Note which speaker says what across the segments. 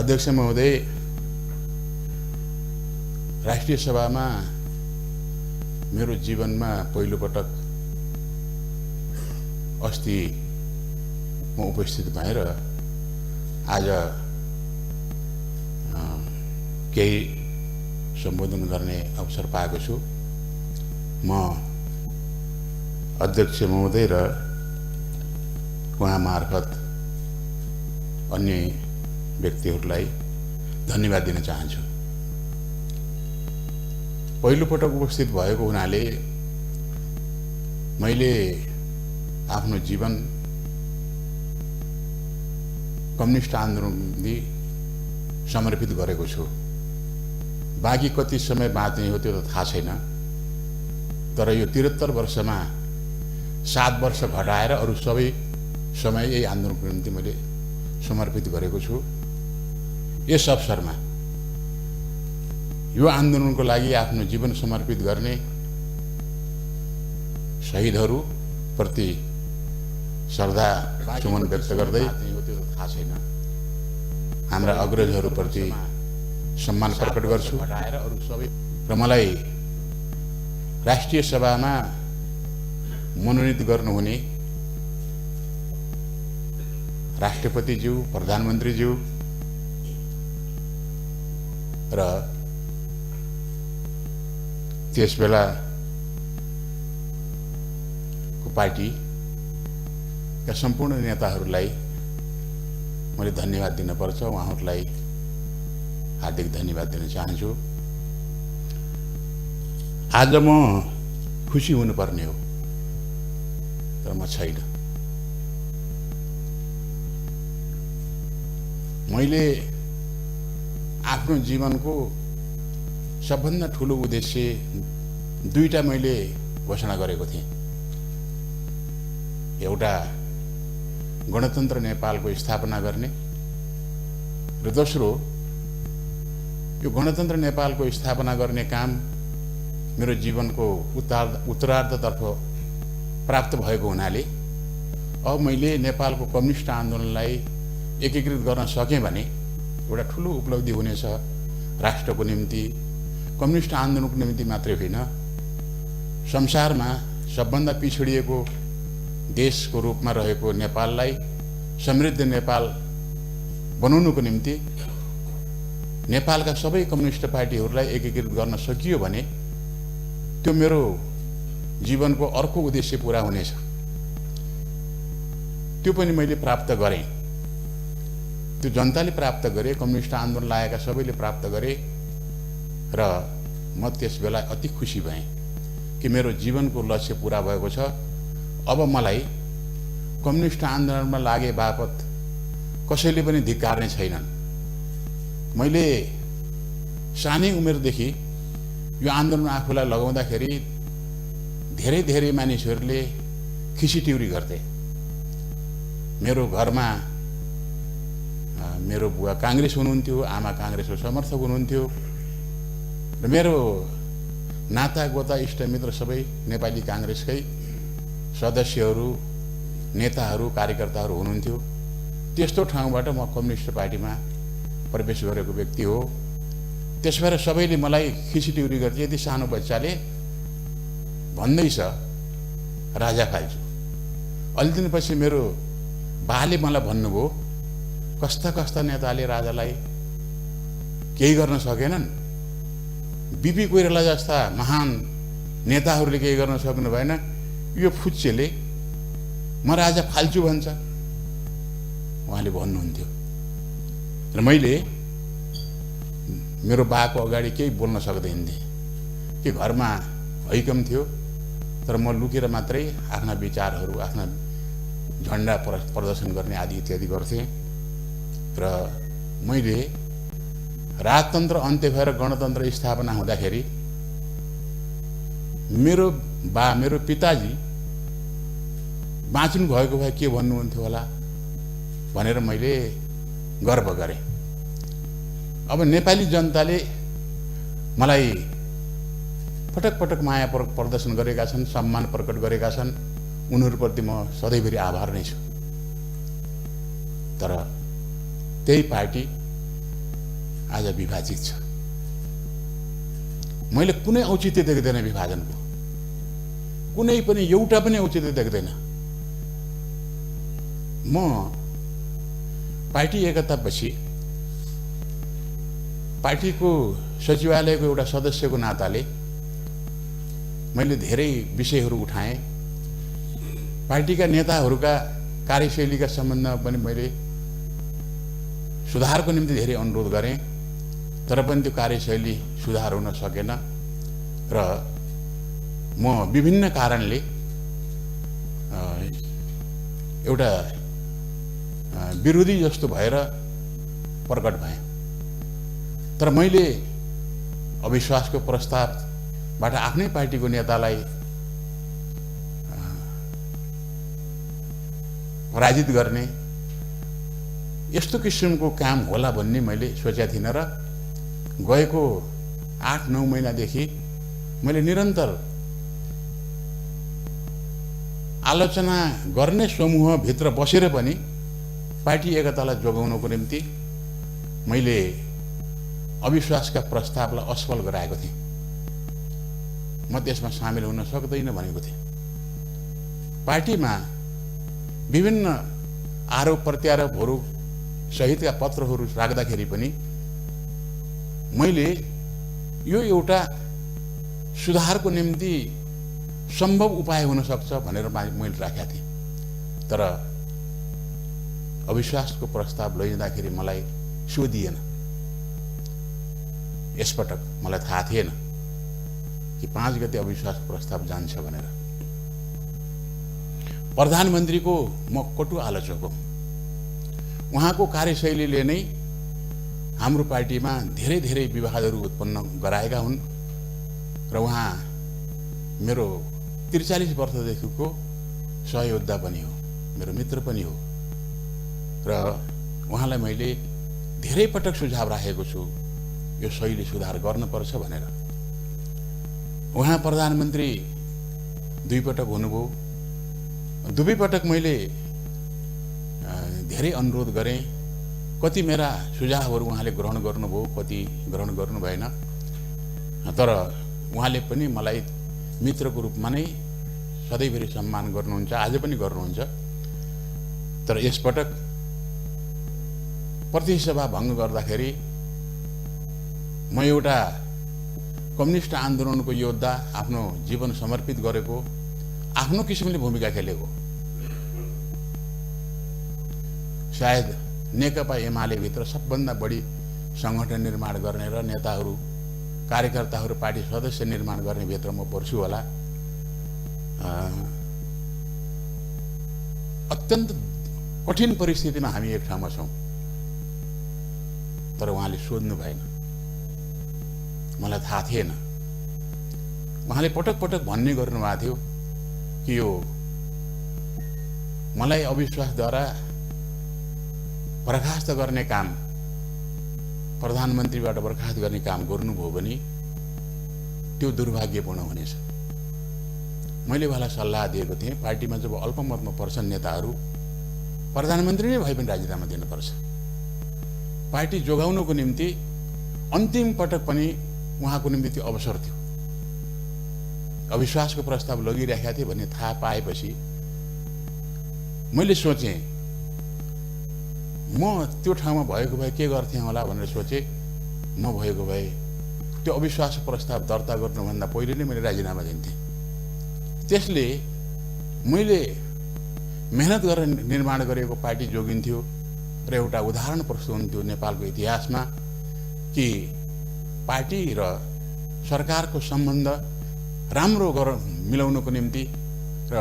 Speaker 1: अध्यक्ष महोदय, राष्ट्रिय सभामा मेरो जीवनमा पहिलो पटक अस्ति म उपस्थित भएर आज केही सम्बोधन गर्ने अवसर पाएको छु। म अध्यक्ष महोदय र उहाँ मार्फत अन्य व्यक्तिहरूलाई धन्यवाद दिन चाहन्छु। पहिलो पटक उपस्थित भएको हुनाले मैले आफ्नो जीवन कम्युनिस्ट आन्दोलनले समर्पित गरेको छु। बाँकी कति समय बाँच्ने हो त्यो त थाहा छैन, तर यो 73 वर्षमा 7 वर्ष घटाएर अरू सबै समय यही आन्दोलनको निम्ति मैले समर्पित गरेको छु। यस अवसरमा यो आन्दोलनको लागि आफ्नो जीवन समर्पित गर्ने शहीदहरू प्रति श्रद्धा सुमन व्यक्त गर्दै थाहा छैन हाम्रा अग्रजहरूप्रति सम्मान प्रकट गर्छु र मलाई राष्ट्रिय सभामा मनोनित गर्नुहुने राष्ट्रपतिज्यू, प्रधानमन्त्रीज्यू र त्यसबेला को पार्टीका सम्पूर्ण नेताहरूलाई मैले धन्यवाद दिन पर्छ। उहाँहरूलाई हार्दिक धन्यवाद दिन चाहन्छु। आज म खुसी हुनुपर्ने हो, तर म छैन। मैले आफ्नो जीवनको सबभन्दा ठुलो उद्देश्य दुईटा मैले घोषणा गरेको थिएँ। एउटा गणतन्त्र नेपालको स्थापना गर्ने र दोस्रो यो गणतन्त्र नेपालको स्थापना गर्ने काम मेरो जीवनको उत्तरार्धतर्फ प्राप्त भएको हुनाले अब मैले नेपालको कम्युनिस्ट आन्दोलनलाई एकीकृत गर्न सकेँ भने एउटा ठुलो उपलब्धि हुनेछ। राष्ट्रको निम्ति, कम्युनिस्ट आन्दोलनको निम्ति मात्रै होइन, संसारमा सबभन्दा पिछडिएको देशको रूपमा रहेको नेपाललाई समृद्ध नेपाल बनाउनुको निम्ति नेपालका सबै कम्युनिस्ट पार्टीहरूलाई एकीकृत गर्न सकियो भने त्यो मेरो जीवनको अर्को उद्देश्य पूरा हुनेछ। त्यो पनि मैले प्राप्त गरेँ। त्यो जनताले प्राप्त गरे, कम्युनिस्ट आन्दोलन लागेका सबैले प्राप्त गरे र म त्यसबेला अति खुसी भएँ कि मेरो जीवनको लक्ष्य पूरा भएको छ। अब मलाई कम्युनिस्ट आन्दोलनमा लागे बापत कसैले पनि धिक्कार्ने छैनन्। मैले सानै उमेरदेखि यो आन्दोलन आफूलाई लगाउँदाखेरि धेरै मानिसहरूले खिसीटिउरी गर्थे। मेरो घरमा मेरो बुवा काङ्ग्रेस हुनुहुन्थ्यो, आमा काङ्ग्रेसको समर्थक हुनुहुन्थ्यो र मेरो नाता गोता इष्टमित्र सबै नेपाली काङ्ग्रेसकै सदस्यहरू, नेताहरू, कार्यकर्ताहरू हुनुहुन्थ्यो। त्यस्तो ठाउँबाट म कम्युनिस्ट पार्टीमा प्रवेश गरेको व्यक्ति हो। त्यस भएर सबैले मलाई खिसीटिउरी गर्थे। यदि सानो बच्चाले भन्दैछ राजा फाल्छु, अलि दिनपछि मेरो बाले मलाई भन्नुभयो कस्ता नेताले राजालाई केही गर्न सकेनन्, बिपी कोइराला जस्ता महान नेताहरूले केही गर्न सक्नु भएन, यो फुच्चेले म राजा फाल्छु भन्छ, उहाँले भन्नुहुन्थ्यो। र मैले मेरो बाको अगाडि केही बोल्न सक्दैन थिएँ कि घरमा हैकम थियो, तर म लुकेर मात्रै आफ्ना विचारहरू, आफ्ना झन्डा प्रदर्शन गर्ने आदि इत्यादि गर्थेँ। र मैले राजतन्त्र अन्त्य भएर गणतन्त्र स्थापना हुँदाखेरि मेरो पिताजी बाँच्नु भएको भए के भन्नुहुन्थ्यो होला भनेर मैले गर्व गरेँ। अब नेपाली जनताले मलाई पटक पटक माया प्रदर्शन गरेका छन्, सम्मान प्रकट गरेका छन्। उनीहरूप्रति म सधैँभरि आभार नै छु। तर त्यही पार्टी आज विभाजित छ। मैले कुनै औचित्य देख्दैन विभाजनको, कुनै पनि एउटा पनि औचित्य देख्दैन। म पार्टी एकतापछि पार्टीको सचिवालयको एउटा सदस्यको नाताले मैले धेरै विषयहरू उठाएँ। पार्टीका नेताहरूका कार्यशैलीका सम्बन्धमा पनि मैले सुधारको निम्ति धेरै अनुरोध गरेँ, तर पनि त्यो कार्यशैली सुधार हुन सकेन र म विभिन्न कारणले एउटा विरोधी जस्तो भएर प्रकट भएँ। तर मैले अविश्वासको प्रस्तावबाट आफ्नै पार्टीको नेतालाई पराजित गर्ने यस्तो किसिमको काम होला भन्ने मैले सोचेको थिइनँ र गएको 8-9 महिनादेखि मैले निरन्तर आलोचना गर्ने समूहभित्र बसेर पनि पार्टी एकतालाई जोगाउनको निम्ति मैले अविश्वासका प्रस्तावलाई असफल गराएको थिएँ। म त्यसमा सामेल हुन सक्दैन भनेको थिएँ। पार्टीमा विभिन्न आरोप प्रत्यारोपहरू सहितका पत्रहरू राख्दाखेरि पनि मैले यो एउटा सुधारको निम्ति सम्भव उपाय हुन सक्छ भनेर मैले राखेका थिएँ। तर अविश्वासको प्रस्ताव लैजाँदाखेरि मलाई सोधिएन। यसपटक मलाई थाहा थिएन कि 5 गते अविश्वास प्रस्ताव जान्छ भनेर। प्रधानमन्त्रीको म कटु आलोचक हो। उहाँको कार्यशैलीले नै हाम्रो पार्टीमा धेरै धेरै विवादहरू उत्पन्न गराएका हुन् र उहाँ मेरो 43 वर्षदेखिको सहयोद्धा पनि हो, मेरो मित्र पनि हो र उहाँलाई मैले धेरै पटक सुझाव राखेको छु यो शैली सुधार गर्नुपर्छ भनेर। उहाँ प्रधानमन्त्री 2 पटक हुनुभयो। 2 पटक मैले धेरै अनुरोध गरेँ। कति मेरा सुझावहरू उहाँले ग्रहण गर्नुभयो, कति ग्रहण गर्नु भएन। तर उहाँले पनि मलाई मित्रको रूपमा नै सधैँभरि सम्मान गर्नुहुन्छ, आज पनि गर्नुहुन्छ। तर यसपटक प्रतिनिधि सभा भङ्ग गर्दाखेरि म एउटा कम्युनिस्ट आन्दोलनको योद्धा, आफ्नो जीवन समर्पित गरेको, आफ्नो किसिमले भूमिका खेलेको, सायद नेकपा एमाले भित्र सबभन्दा बढी संगठन निर्माण गर्ने र नेताहरू कार्यकर्ताहरू पार्टी सदस्य निर्माण गर्ने भित्र म पर्छु होला। अत्यन्त कठिन परिस्थितिमा हामी एक ठाउँमा छौँ। तर उहाँले सोध्नु भएन, मलाई थाहा थिएन। उहाँले पटक पटक भन्ने गर्नुभएको थियो कि यो मलाई अविश्वासद्वारा बर्खास्त गर्ने काम, प्रधानमन्त्रीबाट बर्खास्त गर्ने काम गर्नुभयो भने त्यो दुर्भाग्यपूर्ण हुनेछ। मैले उहाँलाई सल्लाह दिएको थिएँ, पार्टीमा जब अल्पमतमा पर्छन् नेताहरू, प्रधानमन्त्री नै भए पनि राजीनामा दिनुपर्छ। पार्टी जोगाउनको निम्ति अन्तिम पटक पनि उहाँको निम्ति त्यो अवसर थियो। अविश्वासको प्रस्ताव लगिरहेका थिए भन्ने थाहा पाएपछि मैले सोचेँ म त्यो ठाउँमा भएको भए के गर्थेँ होला भनेर सोचेँ। म भएको भए त्यो अविश्वास प्रस्ताव दर्ता गर्नुभन्दा पहिले नै मैले राजीनामा दिन्थेँ। त्यसले मैले मेहनत गरेर निर्माण गरेको पार्टी जोगिन्थ्यो र एउटा उदाहरण प्रस्तुत हुन्थ्यो नेपालको इतिहासमा कि पार्टी र सरकारको सम्बन्ध राम्रो मिलाउनको निम्ति र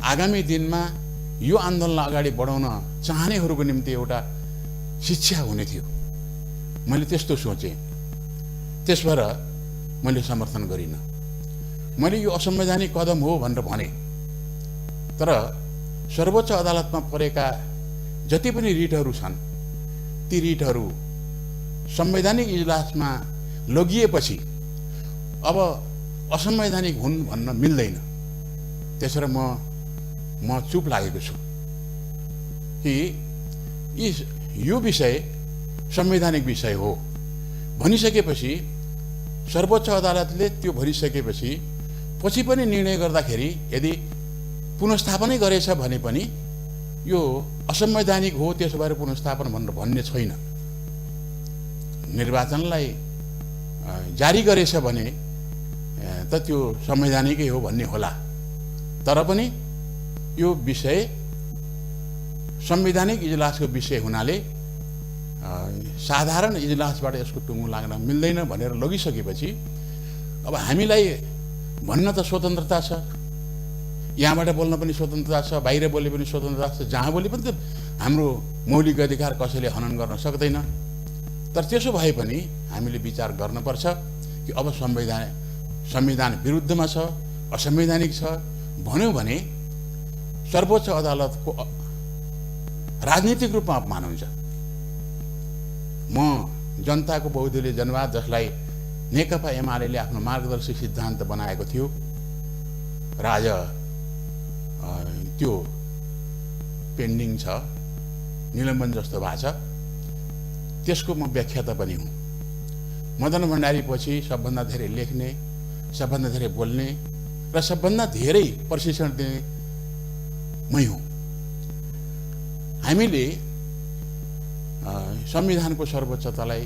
Speaker 1: आगामी दिनमा यो आन्दोलनलाई अगाडि बढाउन चाहनेहरूको निम्ति एउटा शिक्षा हुने थियो। मैले त्यस्तो सोचेँ। त्यस भएर मैले समर्थन गरिनँ। मैले यो असंवैधानिक कदम हो भनेर भने। तर सर्वोच्च अदालतमा परेका जति पनि रिटहरू छन्, ती रिटहरू संवैधानिक इजलासमा लगिएपछि अब असंवैधानिक हुन् भन्न मिल्दैन। त्यसरी म चुप लागेको छु कि यो विषय संवैधानिक विषय हो भनिसकेपछि सर्वोच्च अदालतले त्यो भनिसकेपछि पछि पनि निर्णय गर्दाखेरि यदि पुनर्स्थापनै गरेछ भने पनि यो असंवैधानिक हो, त्यसो भएर पुनर्स्थापन भनेर भन्ने छैन। निर्वाचनलाई जारी गरेछ भने त त्यो संवैधानिकै हो भन्ने होला, तर पनि यो विषय संवैधानिक इजलासको विषय हुनाले साधारण इजलासबाट यसको टुङ्गो लाग्न मिल्दैन भनेर लगिसकेपछि अब हामीलाई भन्न त स्वतन्त्रता छ, यहाँबाट बोल्न पनि स्वतन्त्रता छ, बाहिर बोले पनि स्वतन्त्रता छ, जहाँ बोले पनि त हाम्रो मौलिक अधिकार कसैले हनन गर्न सक्दैन। तर त्यसो भए पनि हामीले विचार गर्नुपर्छ कि अब संविधान विरुद्धमा छ, असंवैधानिक छ भन्यो भने सर्वोच्च अदालतको राजनीतिक रूपमा अपमान हुन्छ। म जनताको बहुदलीय जनवाद, जसलाई नेकपा एमाले आफ्नो मार्गदर्शी सिद्धान्त बनाएको थियो र आज त्यो पेन्डिङ छ, निलम्बन जस्तो भएको छ, त्यसको म व्याख्याता पनि हुँ। मदन भण्डारी पछि सबभन्दा धेरै लेख्ने, सबभन्दा धेरै बोल्ने र सबभन्दा धेरै प्रशिक्षण दिने मै हुँ। हामीले संविधानको सर्वोच्चतालाई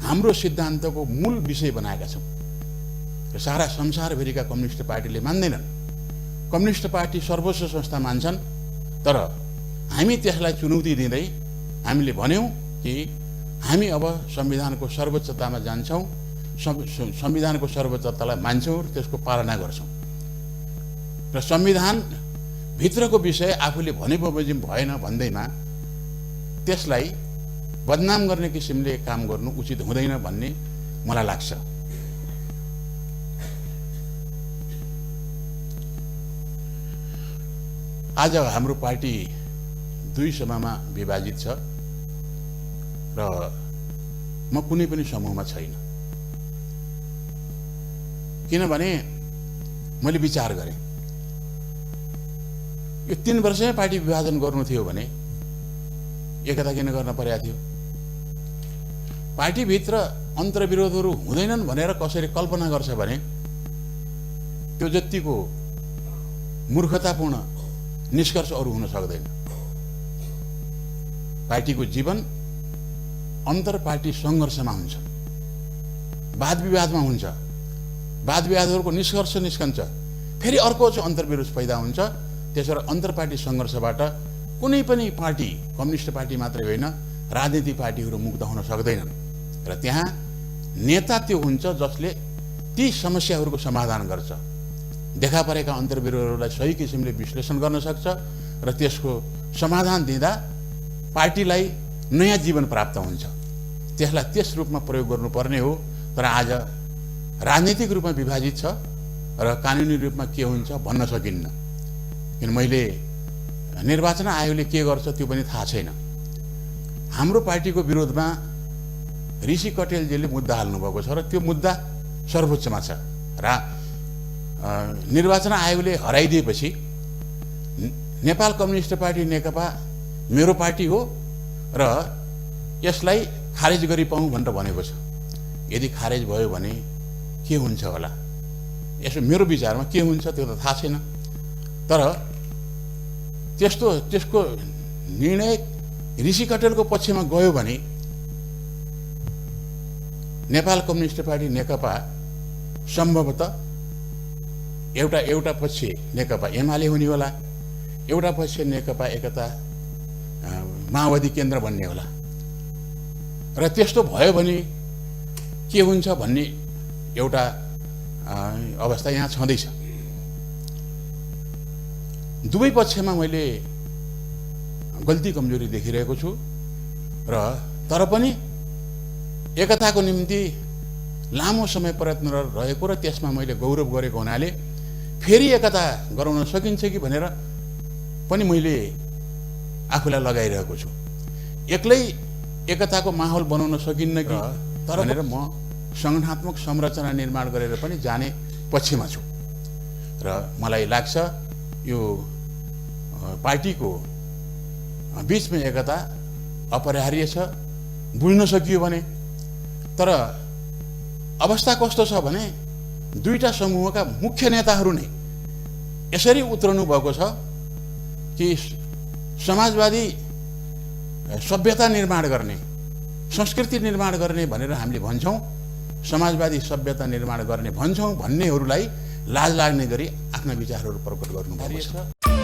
Speaker 1: हाम्रो सिद्धान्तको मूल विषय बनाएका छौँ र सारा संसारभरिका कम्युनिस्ट पार्टीले मान्दैनन्। कम्युनिस्ट पार्टी सर्वोच्च संस्था मान्छन्, तर हामी त्यसलाई चुनौती दिँदै हामीले भन्यौँ कि हामी अब संविधानको सर्वोच्चतामा जान्छौँ, संविधानको सर्वोच्चतालाई मान्छौँ र त्यसको पालना गर्छौँ र संविधान भित्रको विषय आफूले भने बमोजिम भएन भन्दैमा त्यसलाई बदनाम गर्ने किसिमले काम गर्नु उचित हुँदैन भन्ने मलाई लाग्छ। आज हाम्रो पार्टी दुई समूहमा विभाजित छ र म कुनै पनि समूहमा छैन, किनभने मैले विचार गरेँ यो 3 वर्षमै पार्टी विभाजन गर्नु थियो भने एकता किन गर्न परेको थियो? पार्टीभित्र अन्तर्विरोधहरू हुँदैनन् भनेर कसरी कल्पना गर्छ भने त्यो जतिको मूर्खतापूर्ण निष्कर्ष अरू हुन सक्दैन। पार्टीको जीवन अन्तर पार्टी सङ्घर्षमा हुन्छ, वाद विवादमा हुन्छ, वाद विवादहरूको निष्कर्ष निस्कन्छ, फेरि अर्को चाहिँ अन्तर्विरोध पैदा हुन्छ। त्यसबाट अन्तर पार्टी सङ्घर्षबाट कुनै पनि पार्टी, कम्युनिस्ट पार्टी मात्रै होइन, राजनीतिक पार्टीहरू मुक्त हुन सक्दैनन् र त्यहाँ नेता त्यो हुन्छ जसले ती समस्याहरूको समाधान गर्छ, देखा परेका अन्तर्विरोधहरूलाई सही किसिमले विश्लेषण गर्न सक्छ र त्यसको समाधान दिँदा पार्टीलाई नयाँ जीवन प्राप्त हुन्छ। त्यसलाई त्यस रूपमा प्रयोग गर्नुपर्ने हो। तर आज राजनीतिक रूपमा विभाजित छ र कानुनी रूपमा के हुन्छ भन्न सकिन्न, किन मैले निर्वाचन आयोगले के गर्छ त्यो पनि थाहा छैन। हाम्रो पार्टीको विरोधमा ऋषि कटेलजीले मुद्दा हाल्नुभएको छ र त्यो मुद्दा सर्वोच्चमा छ र निर्वाचन आयोगले हराइदिएपछि नेपाल कम्युनिस्ट पार्टी नेकपा मेरो पार्टी हो र यसलाई खारेज गरी पाऊँ भनेर भनेको छ। यदि खारेज भयो भने के हुन्छ होला, यसो मेरो विचारमा के हुन्छ त्यो त थाहा छैन। तर त्यसको निर्णय ऋषि कटेलको पक्षमा गयो भने नेपाल कम्युनिस्ट पार्टी नेकपा सम्भवतः एउटा पक्ष नेकपा एमाले हुने होला, एउटा पक्ष नेकपा एकता माओवादी केन्द्र भन्ने होला र त्यस्तो भयो भने के हुन्छ भन्ने एउटा अवस्था यहाँ छँदैछ। दुवै पक्षमा मैले गल्ती कमजोरी देखिरहेको छु र तर पनि एकताको निम्ति लामो समय प्रयत्न रहेको र त्यसमा मैले गौरव गरेको हुनाले फेरि एकता गराउन सकिन्छ कि भनेर पनि मैले आफूलाई लगाइरहेको छु। एक्लै एकताको माहौल बनाउन सकिन्न कि भनेर म संगठनात्मक संरचना निर्माण गरेर पनि जाने पक्षमा छु र मलाई लाग्छ यो पार्टीको बिचमा एकता अपरिहार्य छ। बुझ्न सकियो भने तर अवस्था कस्तो छ भने दुईटा समूहका मुख्य नेताहरू नै यसरी उत्रनु भएको छ कि समाजवादी सभ्यता निर्माण गर्ने, संस्कृति निर्माण गर्ने भनेर हामीले भन्छौँ, समाजवादी सभ्यता निर्माण गर्ने भन्छौँ भन्नेहरूलाई लाज लाग्ने गरी आफ्ना विचारहरू प्रकट गर्नुभएको छ।